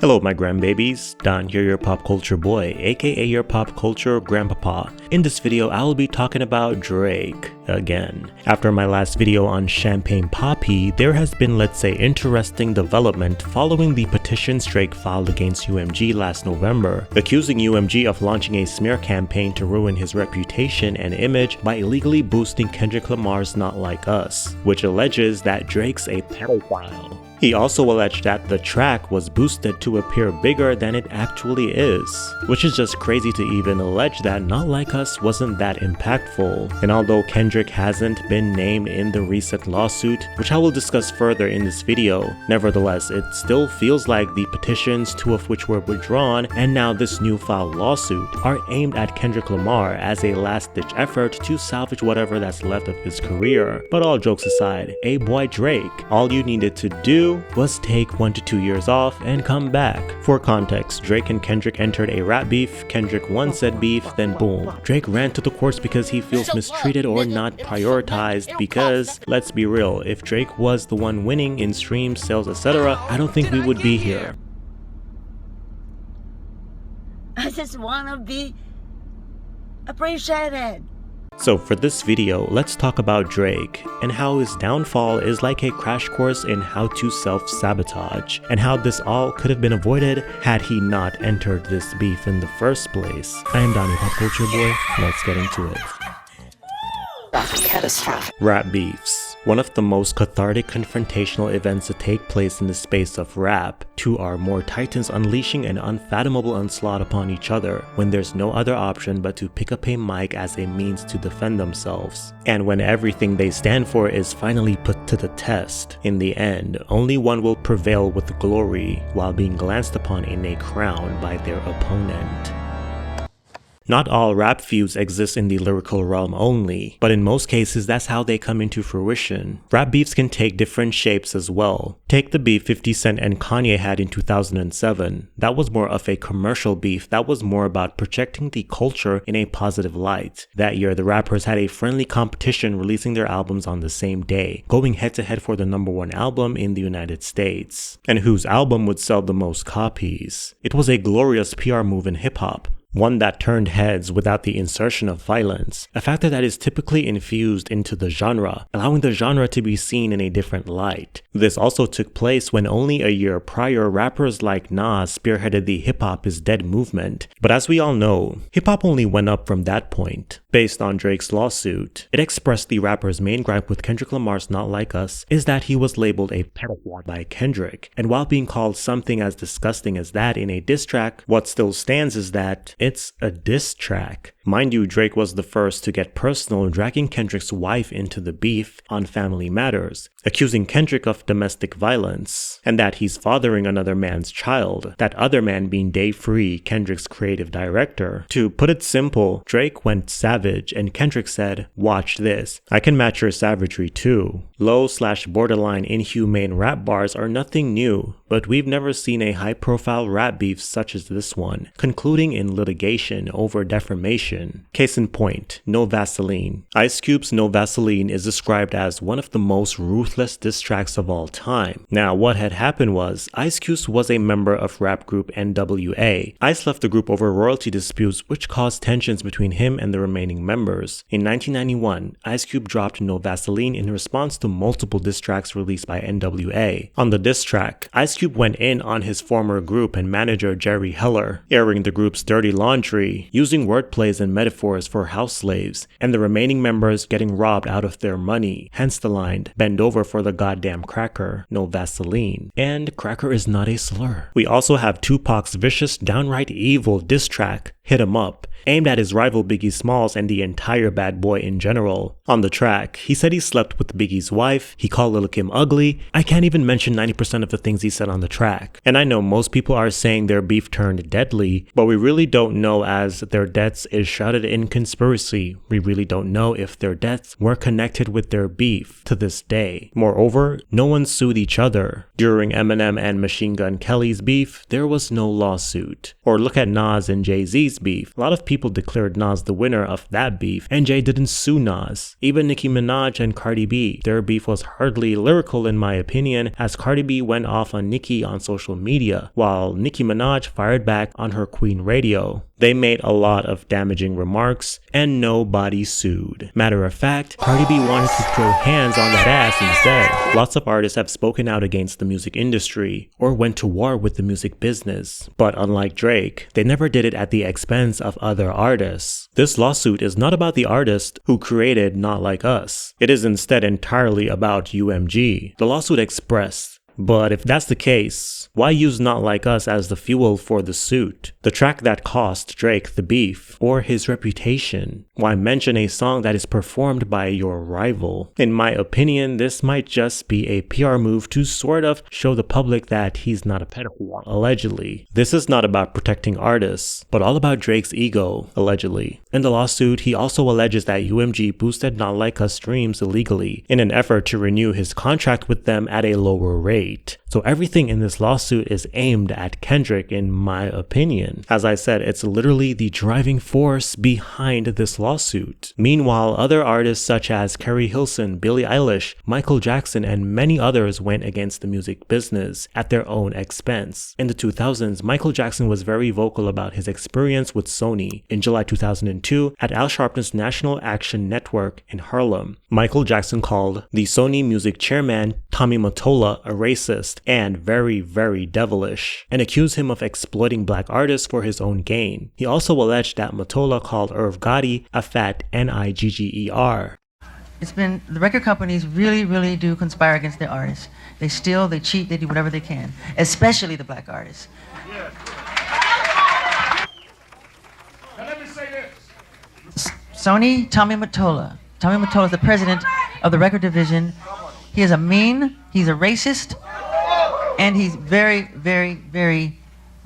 Hello my grandbabies, Don here, your pop culture boy, aka your pop culture grandpapa. In this video I will be talking about Drake again. After my last video on Champagne Papi, there has been, let's say, interesting development following the petitions Drake filed against UMG last November, accusing UMG of launching a smear campaign to ruin his reputation and image by illegally boosting Kendrick Lamar's Not Like Us, which alleges that Drake's a pedophile. He also alleged that the track was boosted to appear bigger than it actually is, which is just crazy to even allege that Not Like Us wasn't that impactful. And although Kendrick hasn't been named in the recent lawsuit, which I will discuss further in this video, nevertheless it still feels like the petitions, two of which were withdrawn, and now this new filed lawsuit, are aimed at Kendrick Lamar as a last-ditch effort to salvage whatever that's left of his career. But all jokes aside, boy Drake, all you needed to do was take 1 to 2 years off and come back. For context, Drake and Kendrick entered a rap beef, Kendrick won said beef, then boom, Drake ran to the courts because he feels mistreated or not prioritized because, let's be real, if Drake was the one winning in streams, sales, etc., I don't think we would be here. I just wanna be appreciated. So for this video, let's talk about Drake and how his downfall is like a crash course in how to self-sabotage, and how this all could have been avoided had he not entered this beef in the first place. I am Donnie Pop Culture Boy, let's get into it. Catastrophic. Rap beefs. One of the most cathartic confrontational events to take place in the space of rap. Two are more titans unleashing an unfathomable onslaught upon each other when there's no other option but to pick up a mic as a means to defend themselves. And when everything they stand for is finally put to the test, in the end, only one will prevail with glory while being glanced upon in a crown by their opponent. Not all rap feuds exist in the lyrical realm only, but in most cases that's how they come into fruition. Rap beefs can take different shapes as well. Take the beef 50 Cent and Kanye had in 2007. That was more of a commercial beef that was more about projecting the culture in a positive light. That year the rappers had a friendly competition releasing their albums on the same day, going head to head for the #1 album in the United States, and whose album would sell the most copies. It was a glorious PR move in hip hop. One that turned heads without the insertion of violence, a factor that is typically infused into the genre, allowing the genre to be seen in a different light. This also took place when only a year prior rappers like Nas spearheaded the Hip Hop is Dead movement. But as we all know, hip hop only went up from that point. Based on Drake's lawsuit, it expressed the rapper's main gripe with Kendrick Lamar's Not Like Us is that he was labeled a pedophile by Kendrick, and while being called something as disgusting as that in a diss track, what still stands is that it's a diss track. Mind you, Drake was the first to get personal, dragging Kendrick's wife into the beef on Family Matters, accusing Kendrick of domestic violence, and that he's fathering another man's child, that other man being Dave Free, Kendrick's creative director. To put it simple, Drake went savage, and Kendrick said, "Watch this, I can match your savagery too." Low/borderline inhumane rap bars are nothing new, but we've never seen a high-profile rap beef such as this one, concluding in litigation over defamation. Case in point, No Vaseline. Ice Cube's No Vaseline is described as one of the most ruthless diss tracks of all time. Now, what had happened was, Ice Cube was a member of rap group NWA. Ice left the group over royalty disputes which caused tensions between him and the remaining members. In 1991, Ice Cube dropped No Vaseline in response to multiple diss tracks released by NWA. On the diss track, Ice Cube went in on his former group and manager Jerry Heller, airing the group's dirty laundry, using wordplays and metaphors for house slaves, and the remaining members getting robbed out of their money, hence the line, "Bend over for the goddamn cracker, no Vaseline." And cracker is not a slur. We also have Tupac's vicious, downright evil diss track, Hit 'Em Up, aimed at his rival Biggie Smalls and the entire Bad Boy in general. On the track, he said he slept with Biggie's wife, he called Lil' Kim ugly. I can't even mention 90% of the things he said on the track. And I know most people are saying their beef turned deadly, but we really don't know, as their deaths is shrouded in conspiracy. We really don't know if their deaths were connected with their beef to this day. Moreover, no one sued each other. During Eminem and Machine Gun Kelly's beef, there was no lawsuit. Or look at Nas and Jay-Z's beef. A lot of people people declared Nas the winner of that beef, and Jay didn't sue Nas. Even Nicki Minaj and Cardi B, their beef was hardly lyrical in my opinion, as Cardi B went off on Nicki on social media, while Nicki Minaj fired back on her Queen radio. They made a lot of damaging remarks, and nobody sued. Matter of fact, Cardi B wanted to throw hands on that ass instead. Lots of artists have spoken out against the music industry, or went to war with the music business. But unlike Drake, they never did it at the expense of other artists. This lawsuit is not about the artist who created Not Like Us. It is instead entirely about UMG. The lawsuit expressed, but if that's the case, why use Not Like Us as the fuel for the suit? The track that cost Drake the beef, or his reputation? Why mention a song that is performed by your rival? In my opinion, this might just be a PR move to sort of show the public that he's not a pedophile, allegedly. This is not about protecting artists, but all about Drake's ego, allegedly. In the lawsuit, he also alleges that UMG boosted Not Like Us streams illegally in an effort to renew his contract with them at a lower rate. So everything in this lawsuit is aimed at Kendrick, in my opinion. As I said, it's literally the driving force behind this lawsuit. Meanwhile, other artists such as Carrie Hilson, Billie Eilish, Michael Jackson, and many others went against the music business at their own expense. In the 2000s, Michael Jackson was very vocal about his experience with Sony. In July 2002, at Al Sharpton's National Action Network in Harlem, Michael Jackson called the Sony music chairman Tommy Mottola a racist and very, very devilish, and accused him of exploiting black artists for his own gain. He also alleged that Mottola called Irv Gotti a fat nigger. It's been, the record companies really do conspire against their artists. They steal, they cheat, they do whatever they can, especially the black artists. Now let me say this. Sony, Tommy Mottola. Tommy Mottola is the president of the record division. He is a mean, he's a racist, and he's very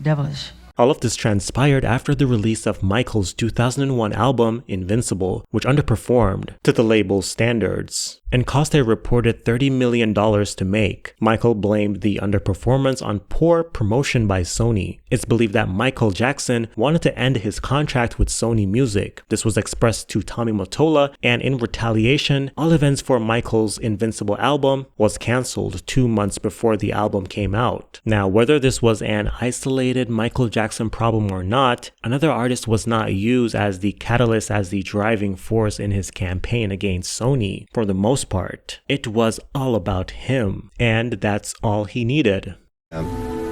devilish. All of this transpired after the release of Michael's 2001 album, Invincible, which underperformed to the label's standards and cost a reported $30 million to make. Michael blamed the underperformance on poor promotion by Sony. It's believed that Michael Jackson wanted to end his contract with Sony Music. This was expressed to Tommy Mottola, and in retaliation, all events for Michael's Invincible album was cancelled 2 months before the album came out. Now, whether this was an isolated Michael Jackson problem or not, another artist was not used as the catalyst, as the driving force in his campaign against Sony. For the most part, it was all about him, and that's all he needed.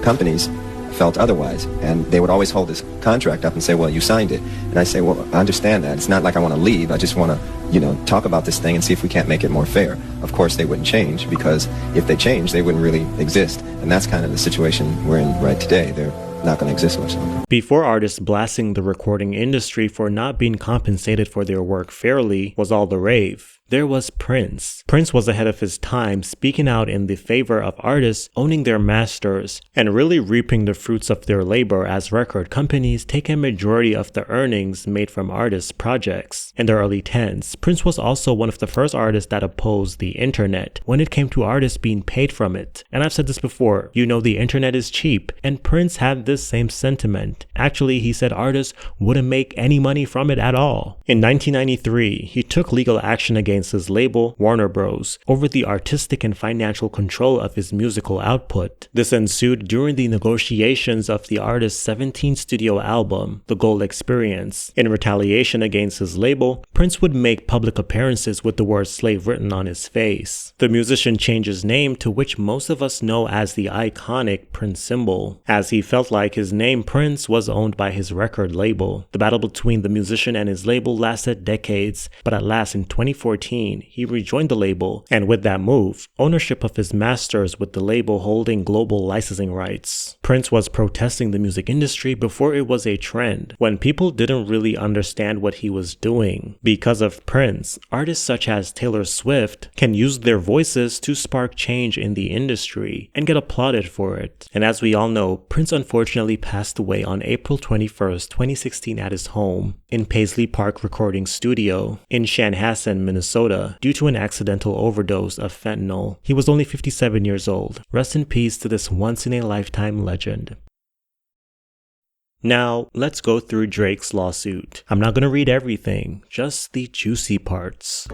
Companies felt otherwise, and they would always hold this contract up and say, well, you signed it. And I say, well, I understand that. It's not like I want to leave. I just want to, talk about this thing and see if we can't make it more fair. Of course, they wouldn't change, because if they changed, they wouldn't really exist. And that's kind of the situation we're in right today. They're not going to exist much longer. Before artists blasting the recording industry for not being compensated for their work fairly was all the rave, there was Prince. Prince was ahead of his time, speaking out in the favor of artists owning their masters and really reaping the fruits of their labor, as record companies take a majority of the earnings made from artists' projects. In the early 10s, Prince was also one of the first artists that opposed the internet when it came to artists being paid from it. And I've said this before, the internet is cheap, and Prince had this same sentiment. Actually, he said artists wouldn't make any money from it at all. In 1993, he took legal action against his label, Warner Bros., over the artistic and financial control of his musical output. This ensued during the negotiations of the artist's 17th studio album, The Gold Experience. In retaliation against his label, Prince would make public appearances with the word slave written on his face. The musician changed his name, to which most of us know as the iconic Prince symbol, as he felt like his name Prince was owned by his record label. The battle between the musician and his label lasted decades, but at last in 2014, he rejoined the label, and with that move, ownership of his masters, with the label holding global licensing rights. Prince was protesting the music industry before it was a trend, when people didn't really understand what he was doing. Because of Prince, artists such as Taylor Swift can use their voices to spark change in the industry and get applauded for it. And as we all know, Prince unfortunately passed away on April 21st, 2016 at his home in Paisley Park Recording Studio in Chanhassen, Minnesota, due to an accidental overdose of fentanyl. He was only 57 years old. Rest in peace to this once-in-a-lifetime legend. Now, let's go through Drake's lawsuit. I'm not gonna read everything, just the juicy parts.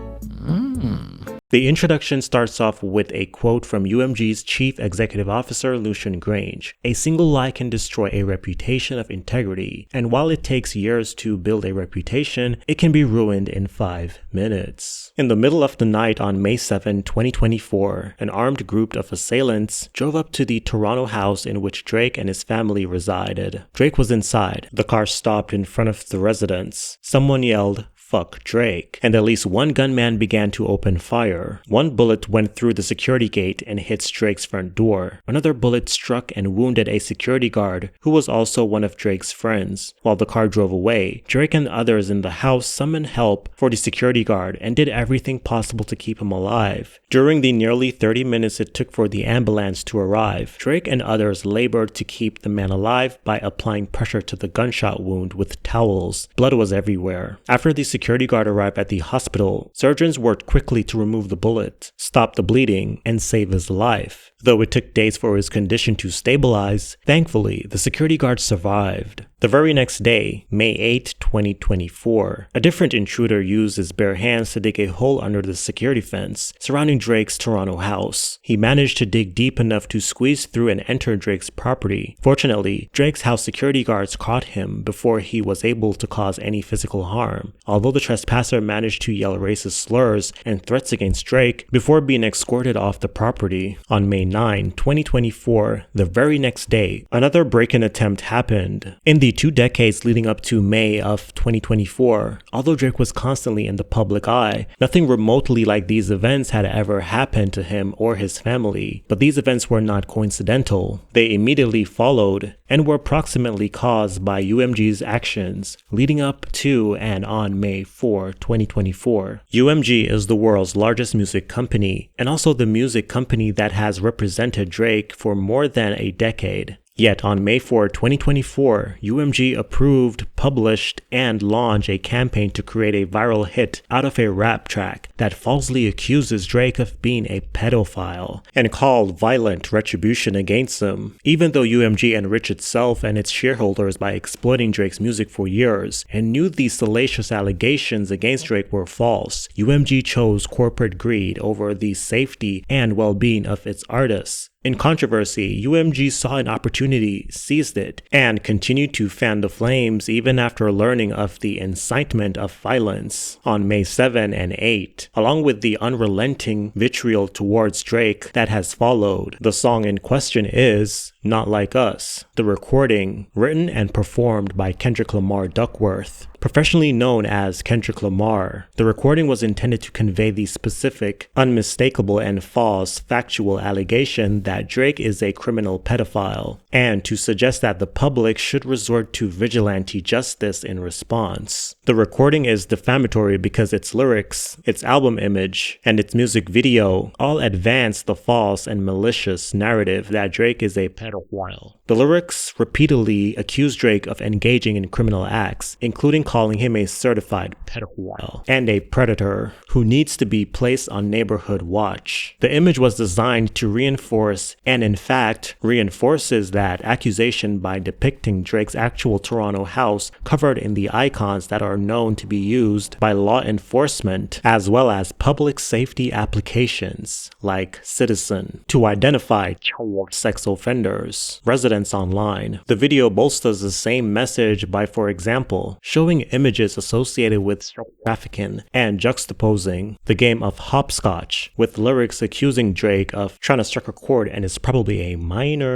The introduction starts off with a quote from UMG's Chief Executive Officer Lucian Grange. "A single lie can destroy a reputation of integrity, and while it takes years to build a reputation, it can be ruined in 5 minutes." In the middle of the night on May 7, 2024, an armed group of assailants drove up to the Toronto house in which Drake and his family resided. Drake was inside. The car stopped in front of the residence. Someone yelled, "Fuck Drake," and at least one gunman began to open fire. One bullet went through the security gate and hit Drake's front door. Another bullet struck and wounded a security guard who was also one of Drake's friends. While the car drove away, Drake and others in the house summoned help for the security guard and did everything possible to keep him alive. During the nearly 30 minutes it took for the ambulance to arrive, Drake and others labored to keep the man alive by applying pressure to the gunshot wound with towels. Blood was everywhere. After the security guard arrived at the hospital, surgeons worked quickly to remove the bullet, stop the bleeding, and save his life. Though it took days for his condition to stabilize, thankfully, the security guard survived. The very next day, May 8, 2024, a different intruder used his bare hands to dig a hole under the security fence surrounding Drake's Toronto house. He managed to dig deep enough to squeeze through and enter Drake's property. Fortunately, Drake's house security guards caught him before he was able to cause any physical harm, although the trespasser managed to yell racist slurs and threats against Drake before being escorted off the property. On May 9, 2024, the very next day, another break-in attempt happened. In the 2 decades leading up to May of 2024, although Drake was constantly in the public eye, nothing remotely like these events had ever happened to him or his family. But these events were not coincidental. They immediately followed and were approximately caused by UMG's actions leading up to and on May 4, 2024. UMG is the world's largest music company and also the music company that has represented Drake for more than a decade. Yet on May 4, 2024, UMG approved, published, and launched a campaign to create a viral hit out of a rap track that falsely accuses Drake of being a pedophile and called violent retribution against him. Even though UMG enriched itself and its shareholders by exploiting Drake's music for years and knew these salacious allegations against Drake were false, UMG chose corporate greed over the safety and well-being of its artists. In controversy, UMG saw an opportunity, seized it, and continued to fan the flames even after learning of the incitement of violence on May 7 and 8, along with the unrelenting vitriol towards Drake that has followed. The song in question is Not Like Us, the recording written and performed by Kendrick Lamar Duckworth, professionally known as Kendrick Lamar. The recording was intended to convey the specific, unmistakable, and false factual allegation that Drake is a criminal pedophile, and to suggest that the public should resort to vigilante justice in response. The recording is defamatory because its lyrics, its album image, and its music video all advance the false and malicious narrative that Drake is a pedophile. The lyrics repeatedly accuse Drake of engaging in criminal acts, including calling him a certified pedophile and a predator who needs to be placed on neighborhood watch. The image was designed to reinforce, and in fact reinforces, that accusation by depicting Drake's actual Toronto house covered in the icons that are known to be used by law enforcement as well as public safety applications like Citizen to identify child sex offenders, residents online. The video bolsters the same message by, for example, showing images associated with trafficking and juxtaposing the game of hopscotch with lyrics accusing Drake of trying to strike a chord and is probably a minor.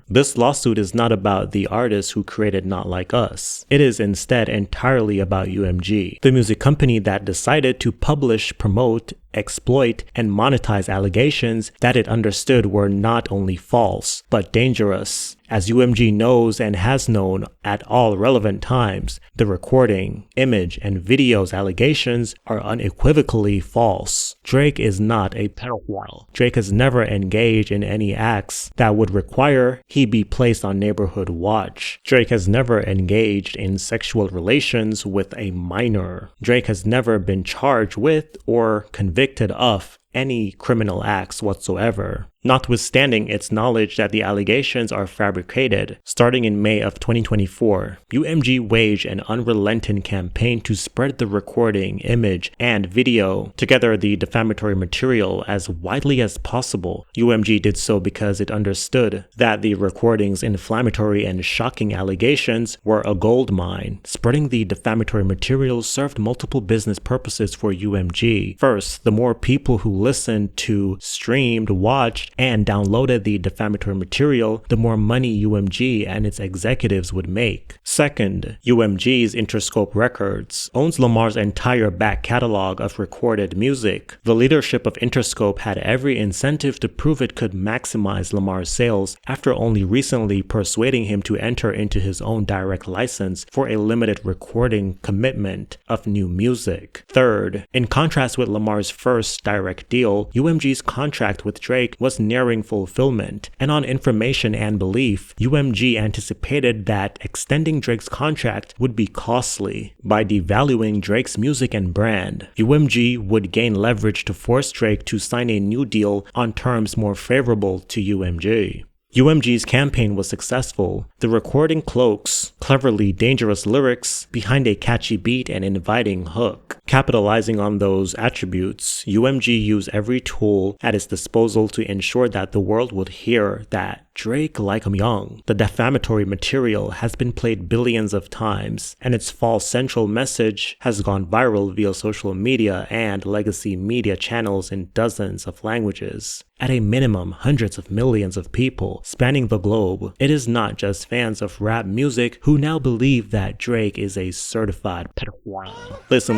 This lawsuit is not about the artist who created Not Like Us. It is instead entirely about UMG, the music company that decided to publish, promote, exploit, and monetize allegations that it understood were not only false, but dangerous. As UMG knows and has known at all relevant times, the recording, image, and video's allegations are unequivocally false. Drake is not a pedophile. Drake has never engaged in any acts that would require he be placed on neighborhood watch. Drake has never engaged in sexual relations with a minor. Drake has never been charged with or convicted of any criminal acts whatsoever. Notwithstanding its knowledge that the allegations are fabricated, starting in May of 2024, UMG waged an unrelenting campaign to spread the recording, image, and video, together the defamatory material, as widely as possible. UMG did so because it understood that the recording's inflammatory and shocking allegations were a gold mine. Spreading the defamatory material served multiple business purposes for UMG. First, the more people who listened to, streamed, watched, and downloaded the defamatory material, the more money UMG and its executives would make. Second, UMG's Interscope Records owns Lamar's entire back catalog of recorded music. The leadership of Interscope had every incentive to prove it could maximize Lamar's sales after only recently persuading him to enter into his own direct license for a limited recording commitment of new music. Third, in contrast with Lamar's first direct deal, UMG's contract with Drake was nearing fulfillment, and on information and belief, UMG anticipated that extending Drake's contract would be costly. By devaluing Drake's music and brand, UMG would gain leverage to force Drake to sign a new deal on terms more favorable to UMG. UMG's campaign was successful. The recording cloaks cleverly dangerous lyrics behind a catchy beat and inviting hook. Capitalizing on those attributes, UMG used every tool at its disposal to ensure that the world would hear that Drake like him young. The defamatory material has been played billions of times, and its false central message has gone viral via social media and legacy media channels in dozens of languages. At a minimum, hundreds of millions of people spanning the globe. It is not just fans of rap music who now believe that Drake is a certified pedophile. Listen.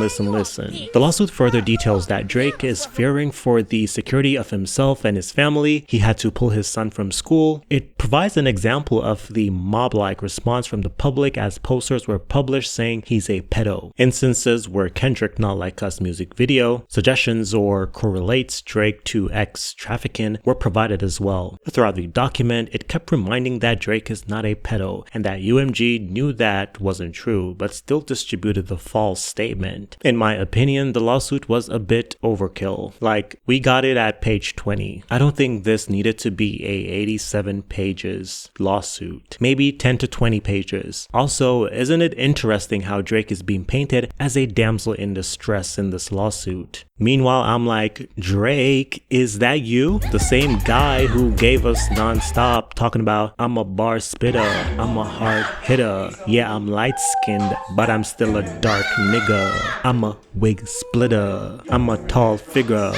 The lawsuit further details that Drake is fearing for the security of himself and his family. He had to pull his son from school. It provides an example of the mob-like response from the public as posters were published saying he's a pedo. Instances where Kendrick Not Like Us music video, suggestions or correlates Drake to ex-trafficking were provided as well. Throughout the document, it kept reminding that Drake is not a pedo and that UMG knew that wasn't true but still distributed the false statement. In my opinion, the lawsuit was a bit overkill. Like, we got it at page 20. I don't think this needed to be a 87 pages lawsuit. Maybe 10 to 20 pages. Also, isn't it interesting how Drake is being painted as a damsel in distress in this lawsuit? Meanwhile, I'm like, Drake, is that you? The same guy who gave us Non-Stop talking about, I'm a bar spitter, I'm a hard hitter, yeah, I'm light-skinned, but I'm still a dark nigga, I'm a wig splitter, I'm a tall figure.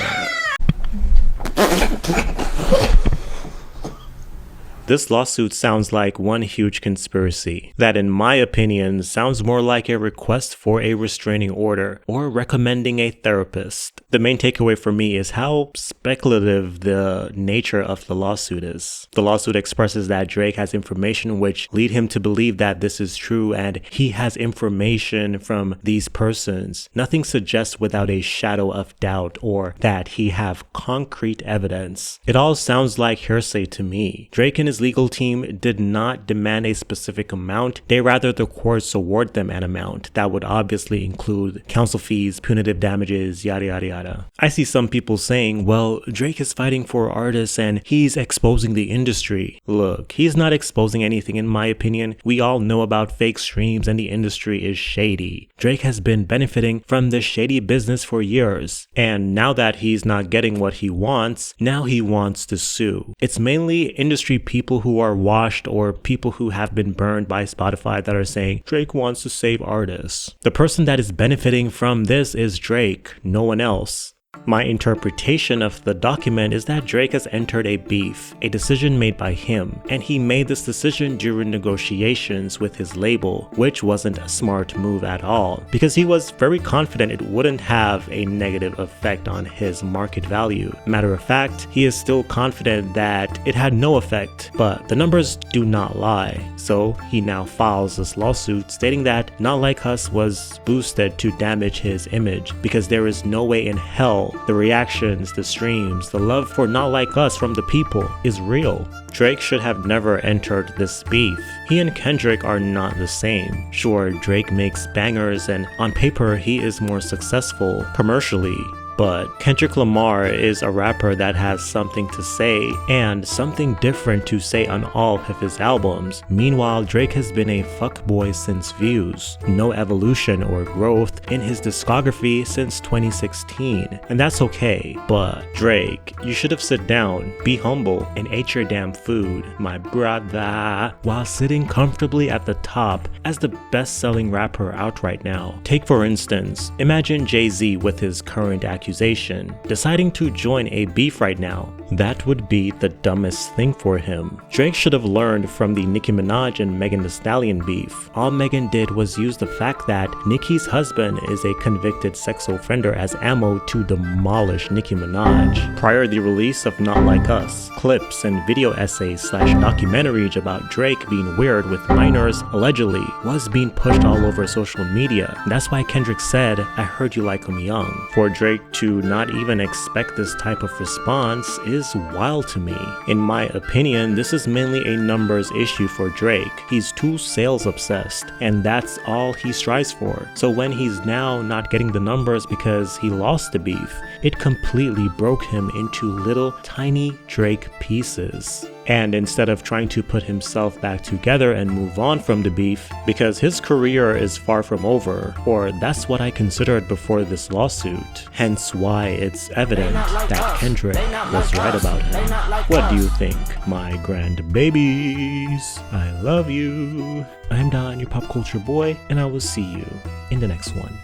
This lawsuit sounds like one huge conspiracy that, in my opinion, sounds more like a request for a restraining order or recommending a therapist. The main takeaway for me is how speculative the nature of the lawsuit is. The lawsuit expresses that Drake has information which lead him to believe that this is true and he has information from these persons. Nothing suggests without a shadow of doubt or that he have concrete evidence. It all sounds like hearsay to me. Drake and his legal team did not demand a specific amount. They rather the courts award them an amount that would obviously include counsel fees, punitive damages, yada yada yada. I see some people saying, well, Drake is fighting for artists and he's exposing the industry. Look, he's not exposing anything in my opinion. We all know about fake streams and the industry is shady. Drake has been benefiting from this shady business for years. And now that he's not getting what he wants, now he wants to sue. It's mainly industry people who are washed or people who have been burned by Spotify that are saying Drake wants to save artists. The person that is benefiting from this is Drake, no one else. My interpretation of the document is that Drake has entered a beef, a decision made by him, and he made this decision during negotiations with his label, which wasn't a smart move at all, because he was very confident it wouldn't have a negative effect on his market value. Matter of fact, he is still confident that it had no effect, but the numbers do not lie. So he now files this lawsuit stating that Not Like Us was boosted to damage his image, because there is no way in hell the reactions, the streams, the love for Not Like Us from the people is real. Drake should have never entered this beef. He and Kendrick are not the same. Sure, Drake makes bangers and on paper he is more successful commercially. But Kendrick Lamar is a rapper that has something to say and something different to say on all of his albums. Meanwhile, Drake has been a fuckboy since Views. No evolution or growth in his discography since 2016. And that's okay, but Drake, you should have sit down, be humble, and ate your damn food, my brother, while sitting comfortably at the top as the best-selling rapper out right now. Take for instance, imagine Jay-Z with his current accusation, deciding to join a beef right now. That would be the dumbest thing for him. Drake should have learned from the Nicki Minaj and Megan Thee Stallion beef. All Megan did was use the fact that Nicki's husband is a convicted sex offender as ammo to demolish Nicki Minaj. Prior to the release of Not Like Us, clips and video essays / documentaries about Drake being weird with minors allegedly was being pushed all over social media. That's why Kendrick said, "I heard you like him young." For Drake to not even expect this type of response is wild to me. In my opinion, this is mainly a numbers issue for Drake. He's too sales obsessed, and that's all he strives for. So when he's now not getting the numbers because he lost the beef, it completely broke him into little tiny Drake pieces. And instead of trying to put himself back together and move on from the beef, because his career is far from over, or that's what I considered before this lawsuit. Hence why it's evident that Kendrick was right about him. What do you think, my grand babies? I love you. I'm Don, your pop culture boy, and I will see you in the next one.